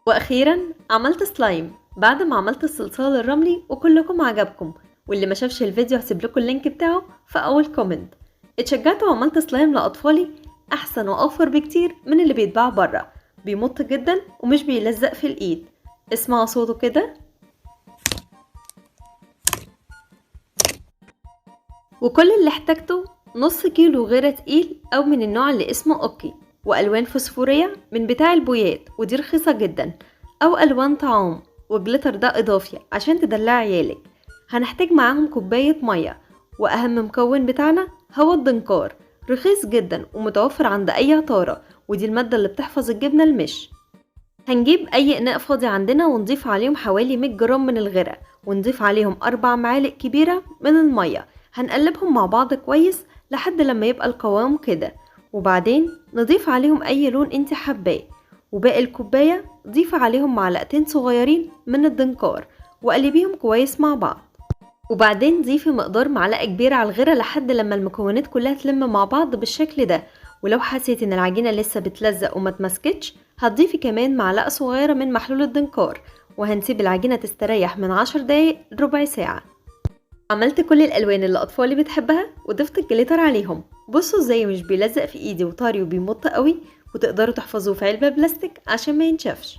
واخيرا عملت سلايم بعد ما عملت الصلصال الرملي وكلكم عجبكم، واللي ما شافش الفيديو هسيب لكم اللينك بتاعه في اول كومنت. اتشجعت وعملت سلايم لاطفالي احسن واوفر بكتير من اللي بيتباع بره، بيمط جدا ومش بيلزق في الايد. اسمعوا صوته كده. وكل اللي احتاجته نص كيلو غيرة تقيل او من النوع اللي اسمه اوكي، والوان فوسفورية من بتاع البويات ودي رخيصة جدا، او الوان طعام وجليتر ده اضافي عشان تدلع عيالك. هنحتاج معاهم كوباية مية، واهم مكون بتاعنا هو الدنكار، رخيص جدا ومتوفر عند اي عطارة، ودي المادة اللي بتحفظ الجبنة المش. هنجيب اي اناء فاضي عندنا ونضيف عليهم حوالي 100 جرام من الغرة، ونضيف عليهم 4 معالق كبيرة من المية. هنقلبهم مع بعض كويس لحد لما يبقى القوام كده، وبعدين نضيف عليهم اي لون انت حباه، وباقي الكوباية ضيف عليهم معلقتين صغيرين من الدنكار وقلبيهم كويس مع بعض. وبعدين ضيفي مقدار معلقة كبيرة على الغرة لحد لما المكونات كلها تلم مع بعض بالشكل ده. ولو حسيت ان العجينة لسه بتلزق وما تمسكتش هتضيفي كمان معلقة صغيرة من محلول الدنكار، وهنسيب العجينة تستريح من 10 دقايق لربع ساعة. عملت كل الالوان اللي اطفالي بتحبها وضفت الجليتر عليهم. بصوا ازاي مش بيلزق في ايدي وطري وبيمط قوي، وتقدروا تحفظوه في علبة بلاستيك عشان ما ينشفش.